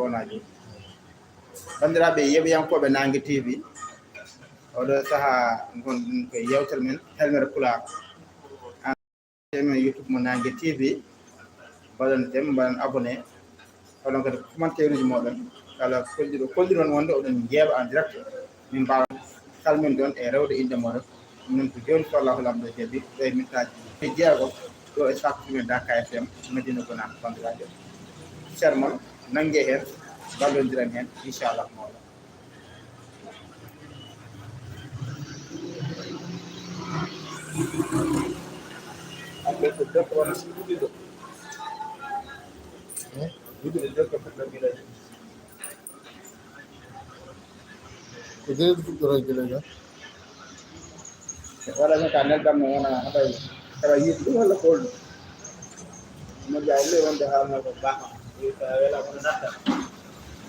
wonaji bandiraɓe yeɓoyankoɓe Nangue TV oɗo saaha gonɗen koye yewtere men Helmere Pulaar men YouTube mo Nangue TV mbaɗon tem mbaɗon abonné oɗon kadi commentaire uji moɗon kala kolliɗon wonde oɗon jeeɓa en direct min mbawa salmin ɗon e rewde inde moɗon min ko joni inchallahu lamɗo jaaɓi ɗo e mintaji jeego ɗo e sakkumen Dakar FM Medina Gona bandiraɓe sermon nangue hen ballodiren hen inchallah mawɗo après ko debbo wona ɗuɗiɗo ɗuɗiɗo debbo fof ɗaɓɓiɗaji ko deedi fuɗɗoro guelega waɗa men ka neldam no wona haɗay tawa yiide ɗum walla ko holɗum moƴƴa le wonde haalno ko baaha tawa weela kono natta